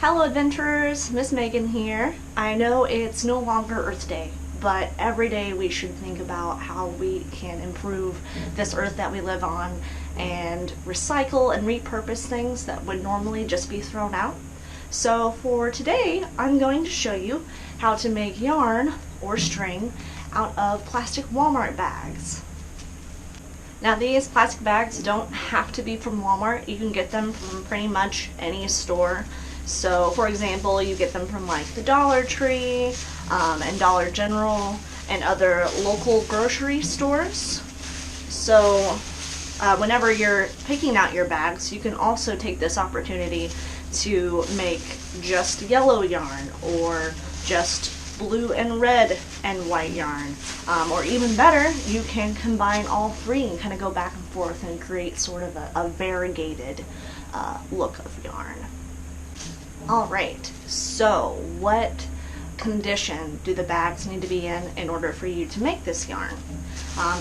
Hello adventurers, Miss Megan here. I know it's no longer Earth Day, but every day we should think about how we can improve this Earth that we live on and recycle and repurpose things that would normally just be thrown out. So for today, I'm going to show you how to make yarn or string out of plastic Walmart bags. Now these plastic bags don't have to be from Walmart. You can get them from pretty much any store. So for example, you get them from like the Dollar Tree and Dollar General and other local grocery stores. So whenever you're picking out your bags, you can also take this opportunity to make just yellow yarn or just blue and red and white yarn, or even better, you can combine all three and kind of go back and forth and create sort of a variegated look of yarn. Alright, so what condition do the bags need to be in order for you to make this yarn?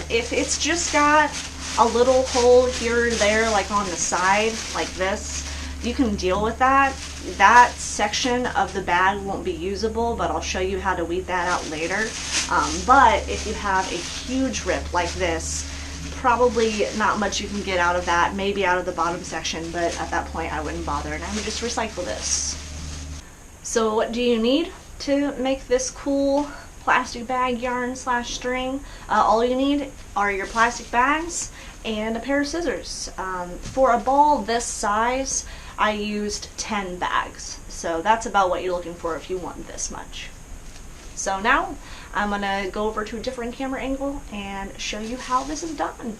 If it's just got a little hole here or there, like on the side, like this, you can deal with that. That section of the bag won't be usable, but I'll show you how to weed that out later. But if you have a huge rip like this, probably not much you can get out of that, maybe out of the bottom section, but at that point I wouldn't bother and I would just recycle this. So what do you need to make this cool plastic bag yarn slash string? All you need are your plastic bags and a pair of scissors. For a ball this size, I used 10 bags. So that's about what you're looking for if you want this much. So now I'm gonna go over to a different camera angle and show you how this is done.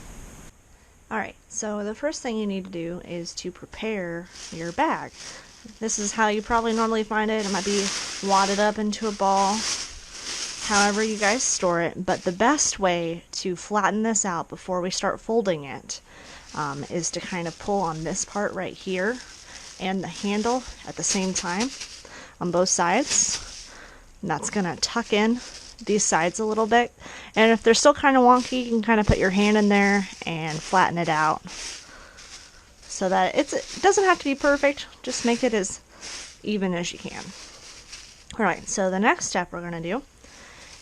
Alright, so the first thing you need to do is to prepare your bag. This is how you probably normally find it. It might be wadded up into a ball, however you guys store it, but the best way to flatten this out before we start folding it is to kind of pull on this part right here and the handle at the same time on both sides. And that's going to tuck in these sides a little bit, and if they're still kind of wonky, you can kind of put your hand in there and flatten it out so that it doesn't have to be perfect, just make it as even as you can. Alright, so the next step we're going to do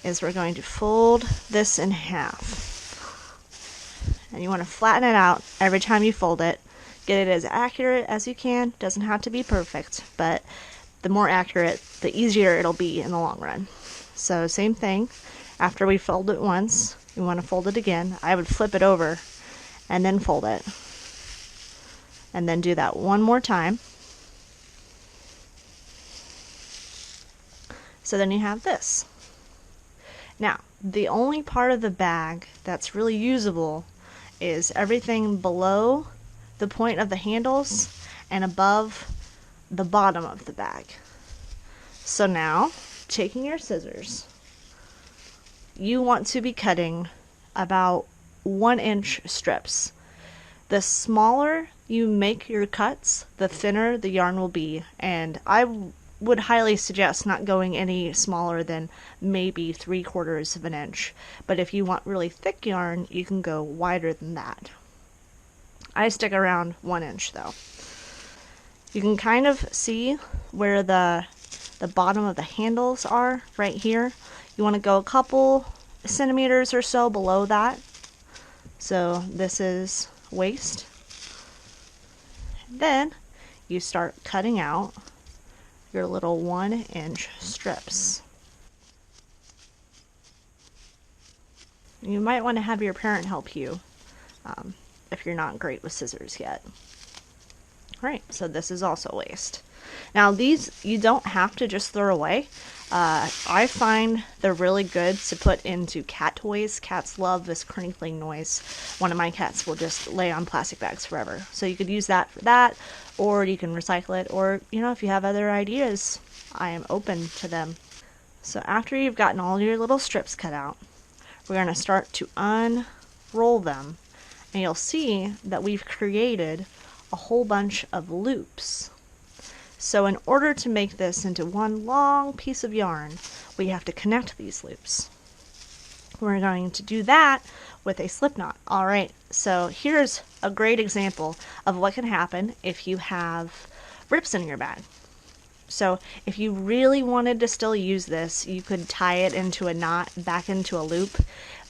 is we're going to fold this in half. And you want to flatten it out every time you fold it. Get it as accurate as you can. Doesn't have to be perfect, but the more accurate, the easier it'll be in the long run. So same thing, after we fold it once, we want to fold it again. I would flip it over and then fold it. And then do that one more time. So then you have this. Now, the only part of the bag that's really usable is everything below the point of the handles and above the bottom of the bag. So now, taking your scissors, you want to be cutting about 1-inch strips. The smaller you make your cuts, the thinner the yarn will be, and I would highly suggest not going any smaller than maybe 3/4 of an inch. But if you want really thick yarn, you can go wider than that. I stick around 1 inch though. You can kind of see where the bottom of the handles are right here. You want to go a couple centimeters or so below that. So this is waist. Then you start cutting out your little 1-inch strips. You might want to have your parent help you if you're not great with scissors yet. Alright, so this is also waist. Now these you don't have to just throw away. I find they're really good to put into cat toys. Cats love this crinkling noise. One of my cats will just lay on plastic bags forever. So you could use that for that, or you can recycle it, or if you have other ideas, I am open to them. So after you've gotten all your little strips cut out, we're going to start to unroll them, and you'll see that we've created a whole bunch of loops. So in order to make this into one long piece of yarn, we have to connect these loops. We're going to do that with a slip knot. Alright, so here's a great example of what can happen if you have rips in your bag. So if you really wanted to still use this, you could tie it into a knot back into a loop,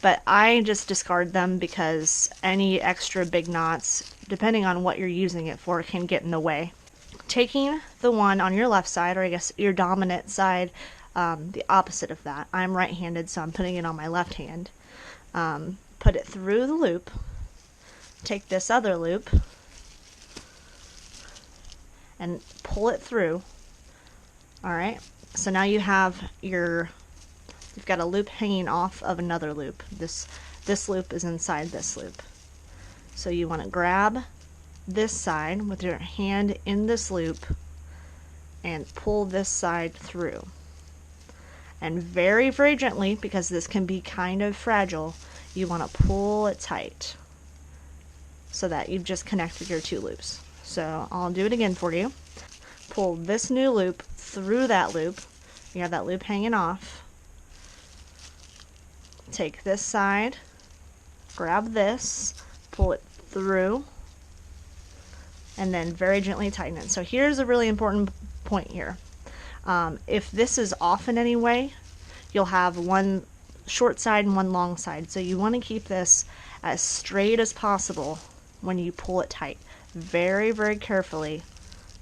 but I just discard them because any extra big knots, depending on what you're using it for, can get in the way. Taking the one on your left side, or I guess your dominant side, the opposite of that. I'm right-handed, so I'm putting it on my left hand. Put it through the loop. Take this other loop and pull it through. Alright, so now you've got a loop hanging off of another loop. This loop is inside this loop. So you want to grab this side with your hand in this loop and pull this side through. And very, very gently, because this can be kind of fragile, you want to pull it tight so that you've just connected your two loops. So I'll do it again for you. Pull this new loop through that loop. You have that loop hanging off. Take this side, grab this, pull it through, and then very gently tighten it. So here's a really important point here. If this is off in any way, you'll have one short side and one long side. So you want to keep this as straight as possible when you pull it tight. Very, very carefully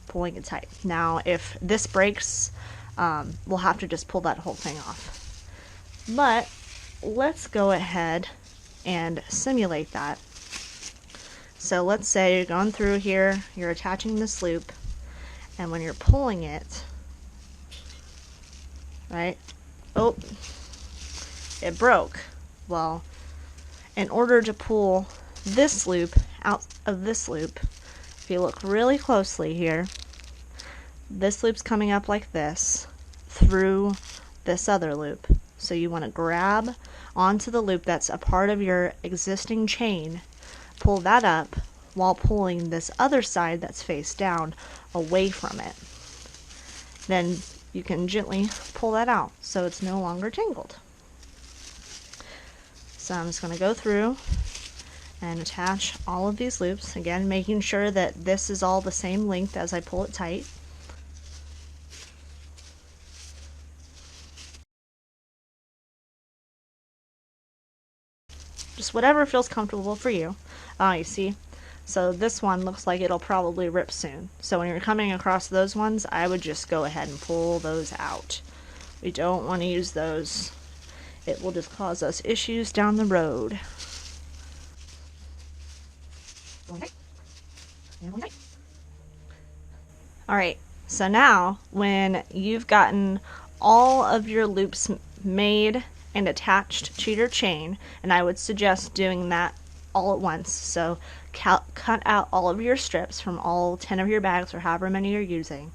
pulling it tight. Now, if this breaks, we'll have to just pull that whole thing off. But let's go ahead and simulate that. So let's say you're going through here, you're attaching this loop, and when you're pulling it, right? Oh, it broke. Well, in order to pull this loop out of this loop, if you look really closely here, this loop's coming up like this through this other loop. So you want to grab onto the loop that's a part of your existing chain, pull that up while pulling this other side that's face down away from it. Then you can gently pull that out so it's no longer tangled. So I'm just going to go through and attach all of these loops, again making sure that this is all the same length as I pull it tight. Just whatever feels comfortable for you. You see, so this one looks like it'll probably rip soon. So when you're coming across those ones, I would just go ahead and pull those out. We don't want to use those. It will just cause us issues down the road. Alright, so now when you've gotten all of your loops made and attached to your chain, and I would suggest doing that all at once. So cut out all of your strips from all 10 of your bags or however many you're using.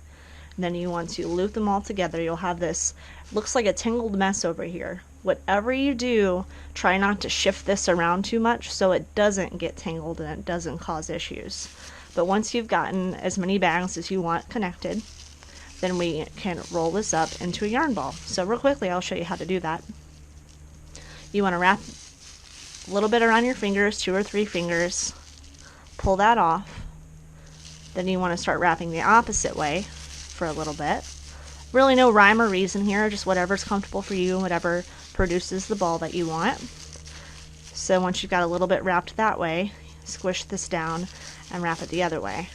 And then you want to loop them all together. You'll have this, looks like a tangled mess over here. Whatever you do, try not to shift this around too much so it doesn't get tangled and it doesn't cause issues. But once you've gotten as many bags as you want connected, then we can roll this up into a yarn ball. So real quickly, I'll show you how to do that. You want to wrap a little bit around your fingers, 2 or 3 fingers, pull that off. Then you want to start wrapping the opposite way for a little bit. Really no rhyme or reason here, just whatever's comfortable for you, whatever produces the ball that you want. So once you've got a little bit wrapped that way, squish this down and wrap it the other way.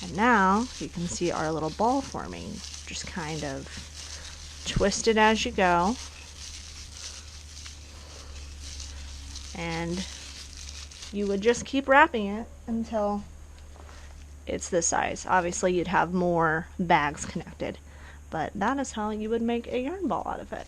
And now you can see our little ball forming. Just kind of twist it as you go. And you would just keep wrapping it until it's this size. Obviously you'd have more bags connected, but that is how you would make a yarn ball out of it.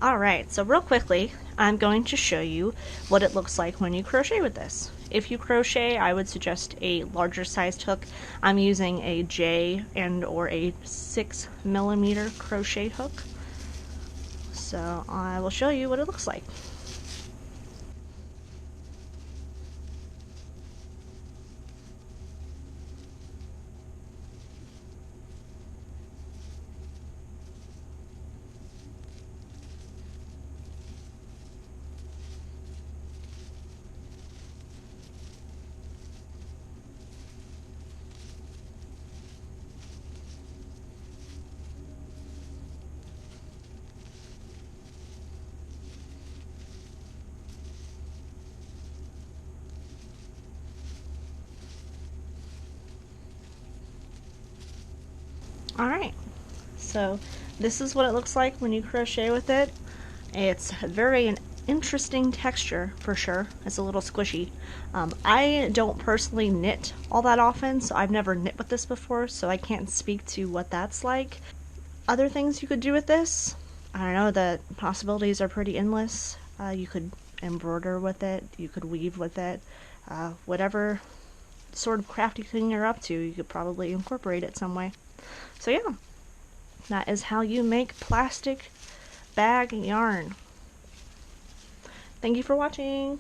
Alright, so real quickly, I'm going to show you what it looks like when you crochet with this. If you crochet, I would suggest a larger sized hook. I'm using a J and or a 6mm crochet hook. So I will show you what it looks like. Alright, so this is what it looks like when you crochet with it. It's very an interesting texture for sure. It's a little squishy. I don't personally knit all that often, so I've never knit with this before, so I can't speak to what that's like. Other things you could do with this, I don't know, the possibilities are pretty endless. You could embroider with it, you could weave with it, whatever sort of crafty thing you're up to, you could probably incorporate it some way. So yeah, that is how you make plastic bag yarn. Thank you for watching.